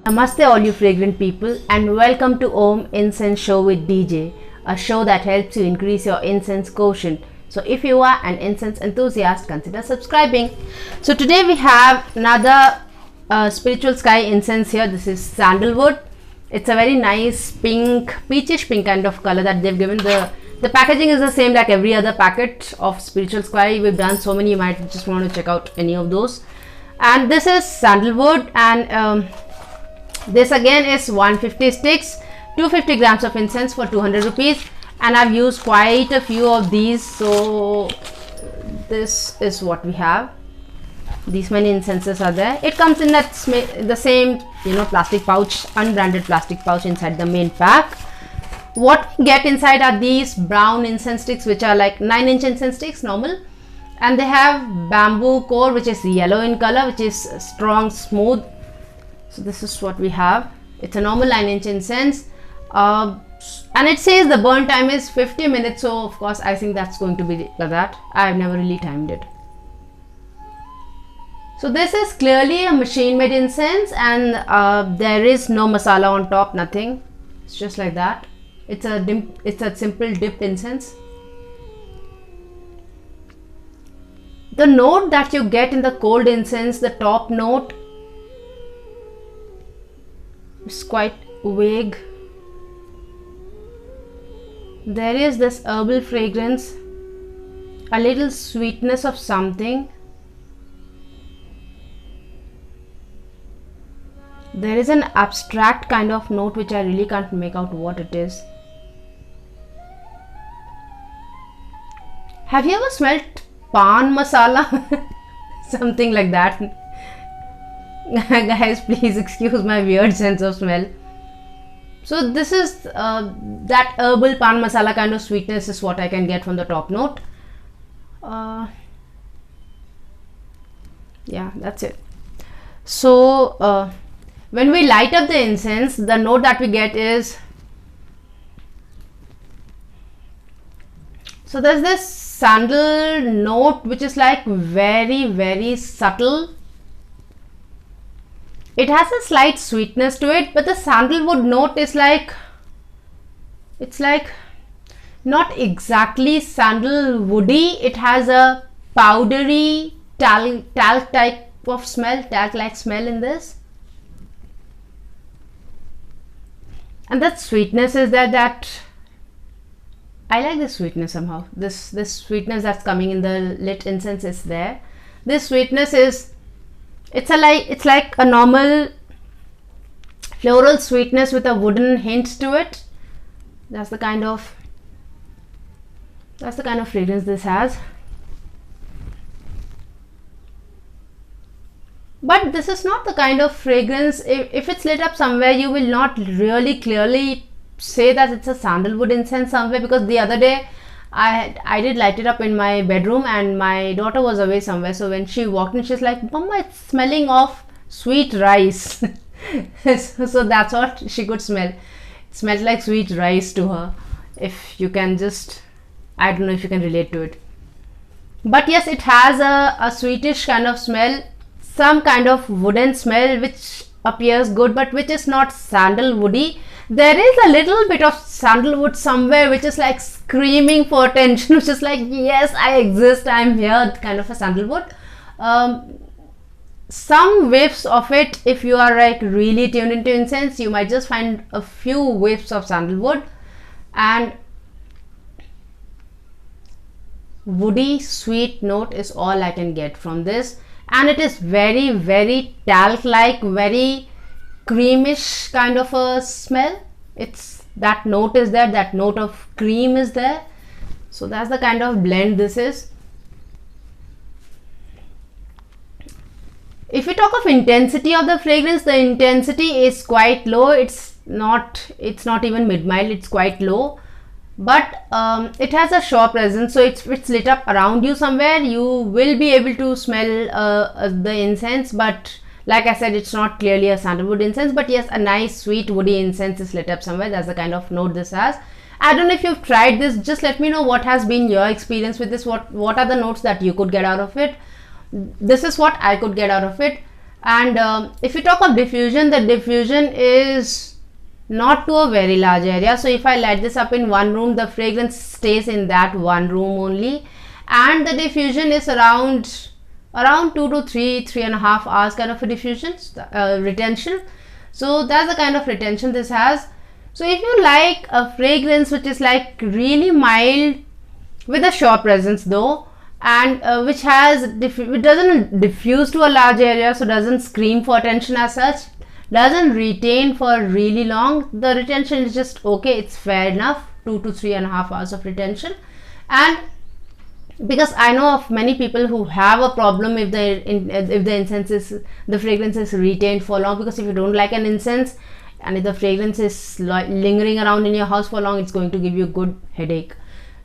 Namaste all you fragrant people, and welcome to Om Incense Show with DJ, a show that helps you increase your incense quotient. So if you are an incense enthusiast, consider subscribing. So today we have another spiritual sky incense here. This is sandalwood. It's a very nice pink, peachish pink kind of color that they've given. The packaging is the same like every other packet of spiritual sky. We've done so many, you might just want to check out any of those. And this is sandalwood, and this again is 150 sticks, 250 grams of incense for 200 rupees, and I've used quite a few of these. So this is what we have. These many incenses are there. It comes in that the same plastic pouch, unbranded plastic pouch inside the main pack. What we get inside are these brown incense sticks, which are like 9-inch incense sticks normal, and they have bamboo core which is yellow in color, which is strong, smooth. So this is what we have. It's a normal 9-inch incense, and it says the burn time is 50 minutes. So of course I think that's going to be like that. I've never really timed it. So this is clearly a machine made incense, and there is no masala on top, nothing. It's just like that. It's a simple dipped incense. The note that you get in the cold incense, the top note, is quite vague. There is this herbal fragrance, a little sweetness of something. There is an abstract kind of note which I really can't make out what it is. Have you ever smelled pan masala? Something like that. Guys, please excuse my weird sense of smell. So this is that herbal pan masala kind of sweetness is what I can get from the top note. Yeah, that's it. So when we light up the incense, the note that we get is, so there's this sandal note which is like very subtle. It has a slight sweetness to it, but the sandalwood note is like, it's like not exactly sandalwoody. It has a powdery talc type of smell, talc like smell in this. And that sweetness is that I like the sweetness somehow. This sweetness that's coming in the lit incense is there. This sweetness is, it's like a normal floral sweetness with a wooden hint to it. That's the kind of fragrance this has. But this is not the kind of fragrance, if it's lit up somewhere, you will not really clearly say that it's a sandalwood incense somewhere, because the other day I did light it up in my bedroom and my daughter was away somewhere. So when she walked in, she's like, "Mama, it's smelling of sweet rice." So that's what she could smell. It smelled like sweet rice to her. If you can just, I don't know if you can relate to it. But yes, it has a sweetish kind of smell, some kind of wooden smell which appears good, but which is not sandalwoody. There is a little bit of sandalwood somewhere which is like screaming for attention, which is like, yes, I exist, I'm here, kind of a sandalwood. Some whiffs of it, if you are like really tuned into incense, you might just find a few whiffs of sandalwood, and woody sweet note is all I can get from this. And it is very talc like, very creamish kind of a smell. It's that note is there, that note of cream is there. So that's the kind of blend this is. If we talk of intensity of the fragrance, the intensity is quite low. It's not even mid-mild, it's quite low. But it has a sure presence, so it's lit up around you somewhere. You will be able to smell the incense, but like I said, it's not clearly a sandalwood incense. But yes, a nice sweet woody incense is lit up somewhere. That's the kind of note this has. I don't know if you've tried this. Just let me know what has been your experience with this. What are the notes that you could get out of it? This is what I could get out of it. And if you talk of diffusion, the diffusion is not to a very large area. So if I light this up in one room, the fragrance stays in that one room only, and the diffusion is around 2 to 3.5 hours kind of a diffusion retention. So that's the kind of retention this has. So if you like a fragrance which is like really mild with a short presence though, and which doesn't diffuse to a large area, so doesn't scream for attention as such, doesn't retain for really long, the retention is just okay, it's fair enough, 2 to 3.5 hours of retention. And because I know of many people who have a problem if the fragrance is retained for long, because if you don't like an incense and if the fragrance is lingering around in your house for long, it's going to give you a good headache.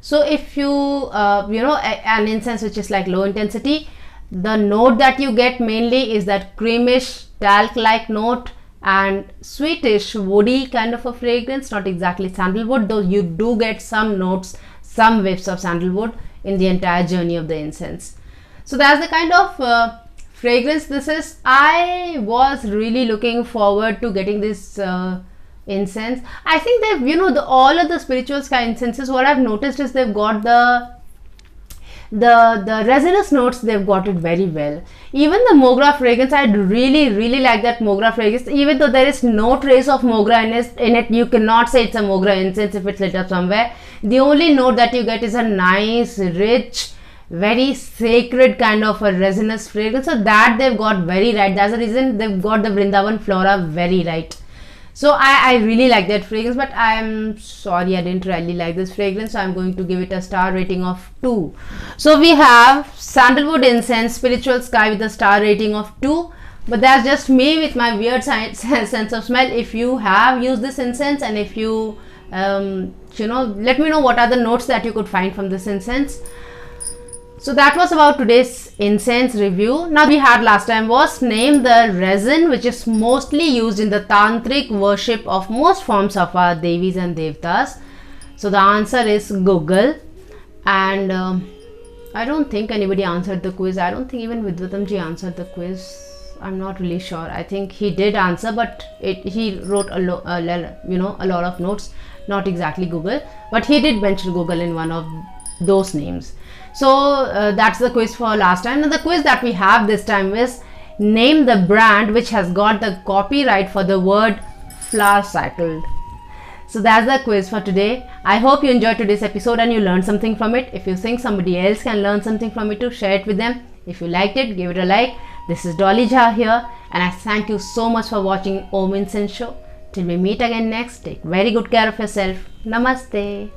So if you an incense which is like low intensity, the note that you get mainly is that creamish talc like note and sweetish woody kind of a fragrance, not exactly sandalwood, though you do get some notes, some whiffs of sandalwood in the entire journey of the incense. So that's the kind of fragrance this is. I was really looking forward to getting this incense. I think they've, all of the spiritual sky incenses, what I've noticed is they've got the resinous notes, they've got it very well. Even the mogra fragrance, I really like that mogra fragrance. Even though there is no trace of mogra in it, you cannot say it's a mogra incense if it's lit up somewhere. The only note that you get is a nice, rich, very sacred kind of a resinous fragrance. So that they've got very right. That's the reason they've got the Vrindavan flora very right. So I really like that fragrance, but I'm sorry I didn't really like this fragrance, so I'm going to give it a star rating of 2. So we have Sandalwood Incense Spiritual Sky with a star rating of 2, but that's just me with my weird sense of smell. If you have used this incense, and if you let me know what are the notes that you could find from this incense. So that was about today's incense review. Now we had last time was name the resin which is mostly used in the tantric worship of most forms of our devis and devtas. So the answer is Google, and I don't think anybody answered the quiz. I don't think even Vidvatamji answered the quiz. I'm not really sure. I think he did answer, but he wrote a lot of notes, not exactly Google, but he did mention Google in one of those names. So that's the quiz for last time. And the quiz that we have this time is name the brand which has got the copyright for the word flower cycled. So that's the quiz for today. I hope you enjoyed today's episode and you learned something from it. If you think somebody else can learn something from it, to share it with them. If you liked it, give it a like. This is Dolly Jha here, and I thank you so much for watching Om Incense Show. Till we meet again next, take very good care of yourself. Namaste.